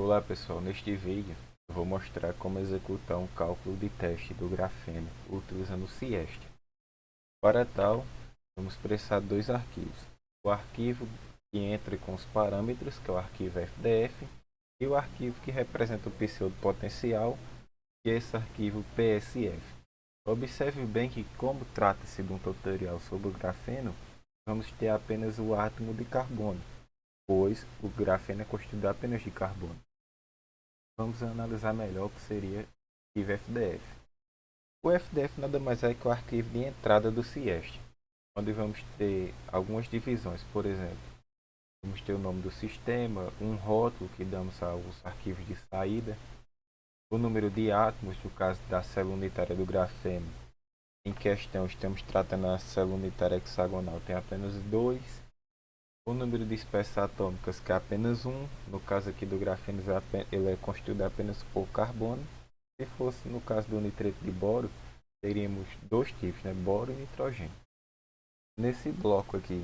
Olá pessoal, neste vídeo eu vou mostrar como executar um cálculo de teste do grafeno utilizando o CIEST. Para tal, vamos precisar de dois arquivos. O arquivo que entra com os parâmetros, que é o arquivo FDF, e o arquivo que representa o pseudo potencial, que é esse arquivo PSF. Observe bem que, como trata-se de um tutorial sobre o grafeno, vamos ter apenas o átomo de carbono, pois o grafeno é constituído apenas de carbono. Vamos analisar melhor o que seria o arquivo FDF. O FDF nada mais é que o arquivo de entrada do CIEST, onde vamos ter algumas divisões. Por exemplo, vamos ter o nome do sistema, um rótulo que damos aos arquivos de saída, o número de átomos, no caso da célula unitária do grafeno. Em questão, estamos tratando a célula unitária hexagonal, tem apenas 2. O número de espécies atômicas, que é apenas um. No caso aqui do grafeno, ele é constituído apenas por carbono. Se fosse no caso do nitreto de boro, teríamos dois tipos, né? Boro e nitrogênio. Nesse bloco aqui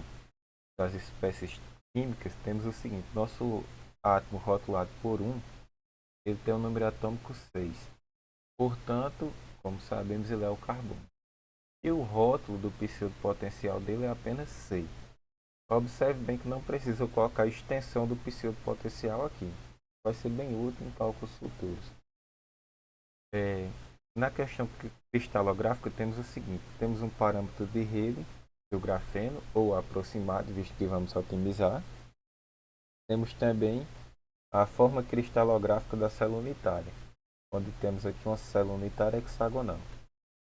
das espécies químicas, temos o seguinte: nosso átomo rotulado por 1, ele tem o número atômico 6. Portanto, como sabemos, ele é o carbono. E o rótulo do pseudo potencial dele é apenas 6. Observe bem que não precisa colocar a extensão do pseudo potencial aqui. Vai ser bem útil em cálculos futuros. Na questão cristalográfica temos o seguinte: temos um parâmetro de rede do grafeno, ou aproximado, visto que vamos otimizar. Temos também a forma cristalográfica da célula unitária, onde temos aqui uma célula unitária hexagonal.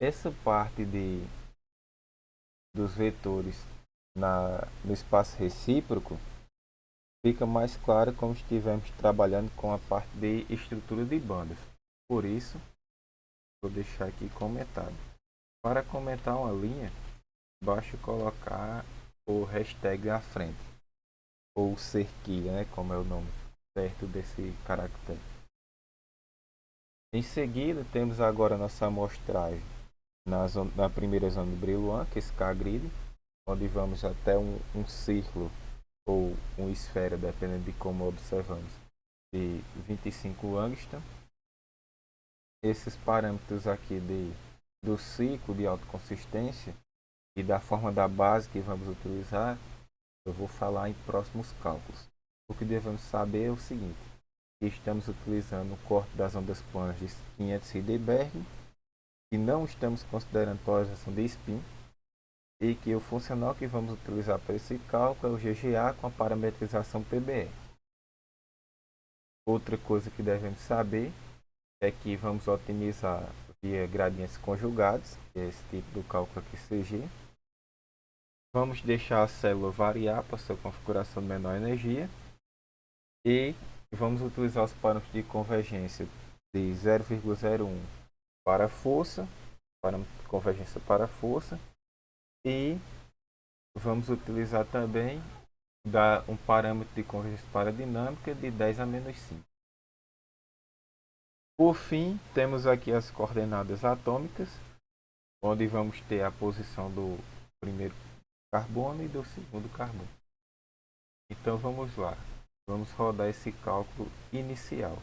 Essa parte dos vetores no espaço recíproco fica mais clara como estivermos trabalhando com a parte de estrutura de bandas. Por isso, vou deixar aqui comentado. Para comentar uma linha, basta colocar o hashtag à frente, ou cerquilha, né, como é o nome certo desse caractere. Em seguida, temos agora nossa amostragem na primeira zona do Brillouin, que é esse K-grid, onde vamos até um círculo ou uma esfera, dependendo de como observamos, de 25 angstrom. Esses parâmetros aqui do ciclo de autoconsistência e da forma da base que vamos utilizar, eu vou falar em próximos cálculos. O que devemos saber é o seguinte: que estamos utilizando o corte das ondas planas de 500 Rydberg, que não estamos considerando polarização de spin, e que o funcional que vamos utilizar para esse cálculo é o GGA com a parametrização PBE. Outra coisa que devemos saber é que vamos otimizar via gradientes conjugados, que é esse tipo do cálculo aqui CG. Vamos deixar a célula variar para sua configuração de menor energia e vamos utilizar os parâmetros de convergência de 0,01 para a força, parâmetro de convergência para a força, e vamos utilizar também um parâmetro de convergência para a dinâmica de 10 a menos 5. Por fim, temos aqui as coordenadas atômicas, onde vamos ter a posição do primeiro carbono e do segundo carbono. Então vamos lá, vamos rodar esse cálculo inicial.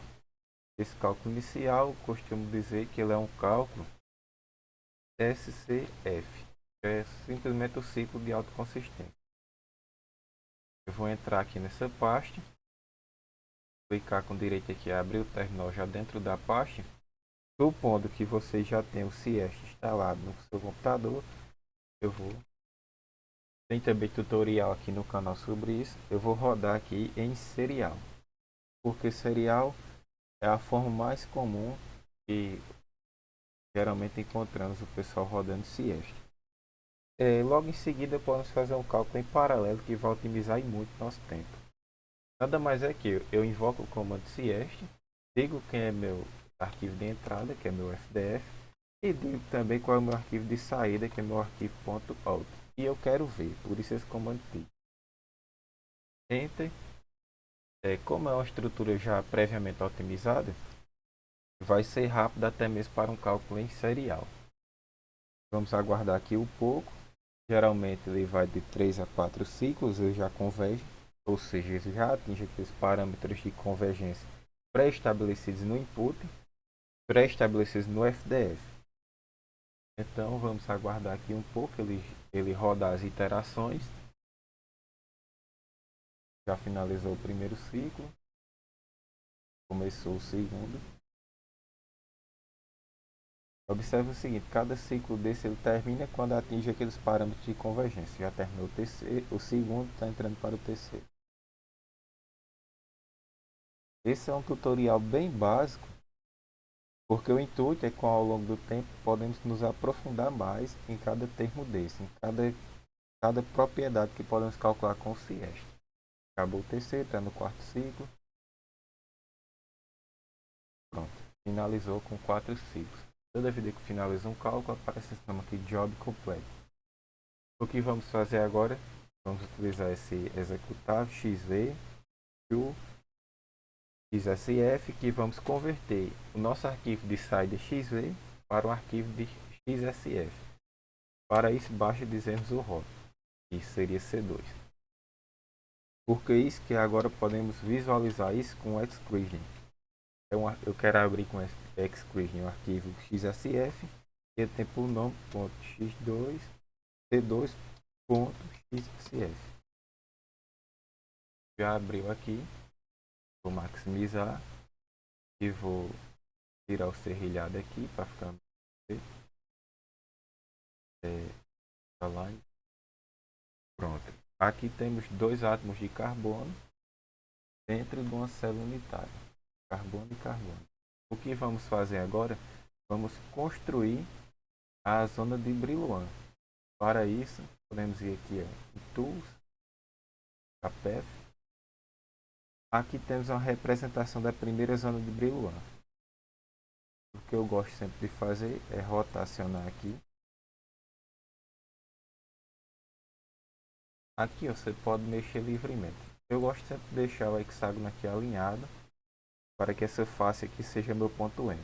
Esse cálculo inicial, costumo dizer que ele é um cálculo SCF, que é simplesmente o ciclo de autoconsistência. Eu vou entrar aqui nessa pasta, clicar com direito aqui, abrir o terminal já dentro da pasta. Supondo que você já tem o CIEST instalado no seu computador, tem também tutorial aqui no canal sobre isso. Eu vou rodar aqui em serial, porque serial é a forma mais comum que geralmente encontramos o pessoal rodando CIEST. Logo em seguida podemos fazer um cálculo em paralelo que vai otimizar muito nosso tempo. Nada mais é que eu invoco o comando CIEST, digo quem é meu arquivo de entrada, que é meu FDF, e digo também qual é o meu arquivo de saída, que é meu arquivo .out. E eu quero ver, por isso esse comando T. Enter. Como é uma estrutura já previamente otimizada, vai ser rápido até mesmo para um cálculo em serial. Vamos aguardar aqui um pouco. Geralmente ele vai de 3 a 4 ciclos, ele já converge, ou seja, ele já atinge aqueles parâmetros de convergência pré-estabelecidos no input, pré-estabelecidos no FDF. Então vamos aguardar aqui um pouco ele rodar as iterações. Já finalizou o primeiro ciclo, começou o segundo. Observe o seguinte, cada ciclo desse ele termina quando atinge aqueles parâmetros de convergência. Já terminou o terceiro, o segundo está entrando para o terceiro. Esse é um tutorial bem básico, porque o intuito é que ao longo do tempo podemos nos aprofundar mais em cada termo desse, em cada propriedade que podemos calcular com o CIEST. Acabou o terceiro, está no quarto ciclo. Pronto, finalizou com 4 ciclos. Toda vida que finaliza um cálculo, aparece esse nome aqui, Job Completo. O que vamos fazer agora? Vamos utilizar esse executável XV to XSF, que vamos converter o nosso arquivo de SAI XV para um arquivo de XSF. Para isso, basta dizermos o rótulo, que seria C2. Porque isso que agora podemos visualizar isso com o Xcrisling. Então, eu quero abrir com Xcrisling o arquivo XSF, e ele tem por nome .x2 c2.xsf. Já abriu aqui, vou maximizar e vou tirar o serrilhado aqui para ficar pronto. Aqui temos 2 átomos de carbono dentro de uma célula unitária, carbono e carbono. O que vamos fazer agora? Vamos construir a zona de Brillouin. Para isso, podemos ir aqui em Tools, APF. Aqui temos uma representação da primeira zona de Brillouin. O que eu gosto sempre de fazer é rotacionar aqui. Aqui você pode mexer livremente. Eu gosto sempre de deixar o hexágono aqui alinhado para que essa face aqui seja meu ponto M.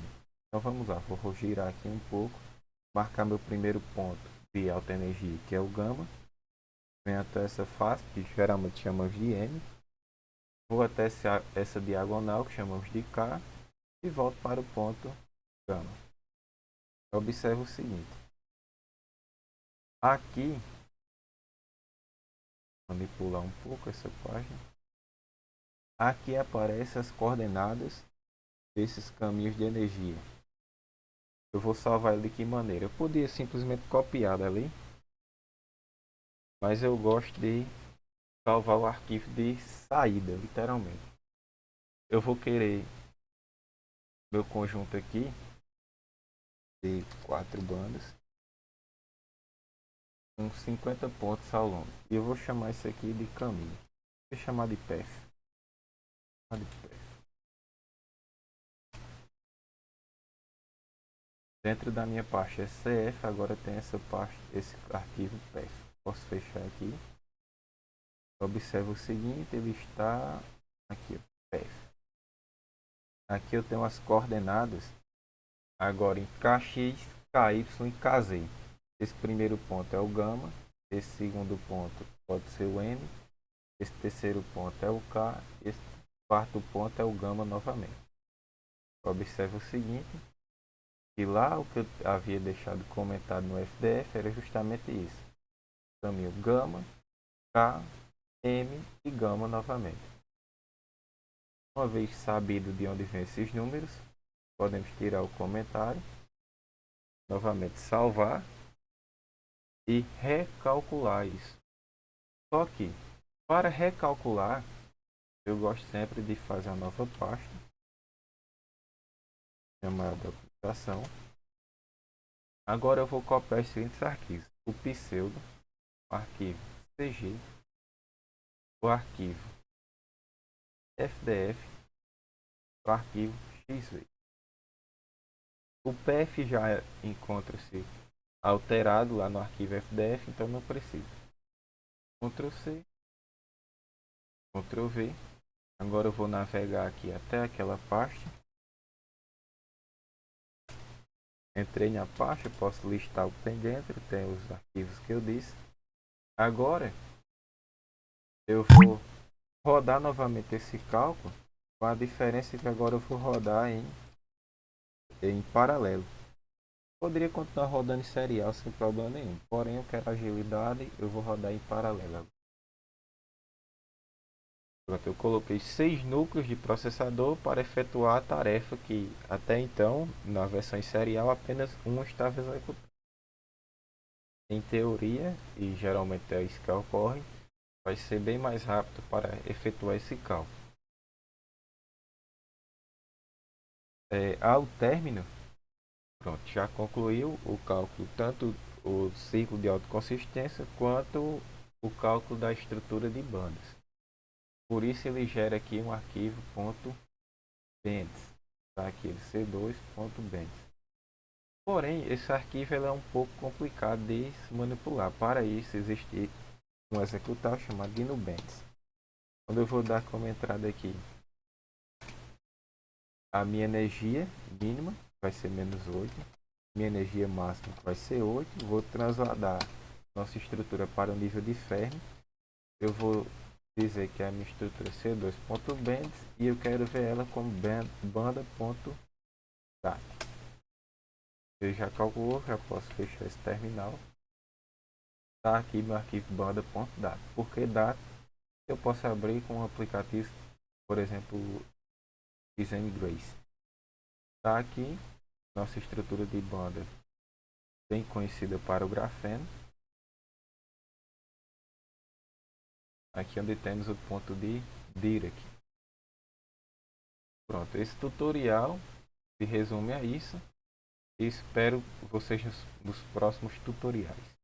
Então vamos lá, vou girar aqui um pouco, marcar meu primeiro ponto de alta energia, que é o gama. Venho até essa face, que geralmente chamamos de M. Vou até essa diagonal, que chamamos de K, e volto para o ponto gama. Observe o seguinte. Aqui, vou manipular um pouco essa página. Aqui aparecem as coordenadas desses caminhos de energia. Eu vou salvar ele de que maneira? Eu podia simplesmente copiar dali, mas eu gosto de salvar o arquivo de saída, literalmente. Eu vou querer meu conjunto aqui de 4 bandas com 50 pontos ao longo. E eu vou chamar isso aqui de caminho. Vou chamar de path. Dentro da minha pasta SCF, agora tem essa pasta, esse arquivo path. Posso fechar aqui. Observe o seguinte, ele está aqui, path. Aqui eu tenho as coordenadas agora em KX, KY e KZ. Esse primeiro ponto é o gama, esse segundo ponto pode ser o M, esse terceiro ponto é o K, esse quarto ponto é o gama novamente. Observe o seguinte, que lá o que eu havia deixado comentado no FDF era justamente isso. Caminho gama, K, M e gama novamente. Uma vez sabido de onde vem esses números, podemos tirar o comentário, novamente salvar e recalcular isso. Só que, para recalcular, eu gosto sempre de fazer uma nova pasta chamada aplicação. Agora eu vou copiar os seguintes arquivos: o pseudo, o arquivo CG, o arquivo FDF, o arquivo XV. O PF já encontra-se alterado lá no arquivo FDF, então não precisa. Ctrl C, Ctrl V. Agora eu vou navegar aqui até aquela pasta. Entrei na pasta, posso listar o que tem dentro, tem os arquivos que eu disse. Agora eu vou rodar novamente esse cálculo Com a diferença que agora eu vou rodar em paralelo. Poderia continuar rodando em serial sem problema nenhum. Porém, eu quero agilidade, eu vou rodar em paralelo. Pronto, eu coloquei 6 núcleos de processador para efetuar a tarefa que até então, na versão em serial, apenas um estava executando. Em teoria, e geralmente é isso que ocorre, vai ser bem mais rápido para efetuar esse cálculo. Ao término, pronto, já concluiu o cálculo, tanto o ciclo de autoconsistência quanto o cálculo da estrutura de bandas. Por isso ele gera aqui um arquivo .bands, tá? Aqui c2.bands. Porém, esse arquivo é um pouco complicado de se manipular. Para isso existe um executável chamado GNU-bands. Quando eu vou dar como entrada aqui a minha energia mínima, vai ser -8, minha energia máxima vai ser 8, vou transladar nossa estrutura para o nível de Fermi, eu vou dizer que é a minha estrutura C2.bands e eu quero ver ela como banda.dat. Eu já calculou, já posso fechar esse terminal. Está aqui meu arquivo banda.dat. Por que dat? Eu posso abrir com um aplicativo, por exemplo, Design Grace. Está aqui nossa estrutura de banda bem conhecida para o grafeno. Aqui onde temos o ponto de Dirac. Pronto, esse tutorial se resume a isso. E espero vocês nos próximos tutoriais.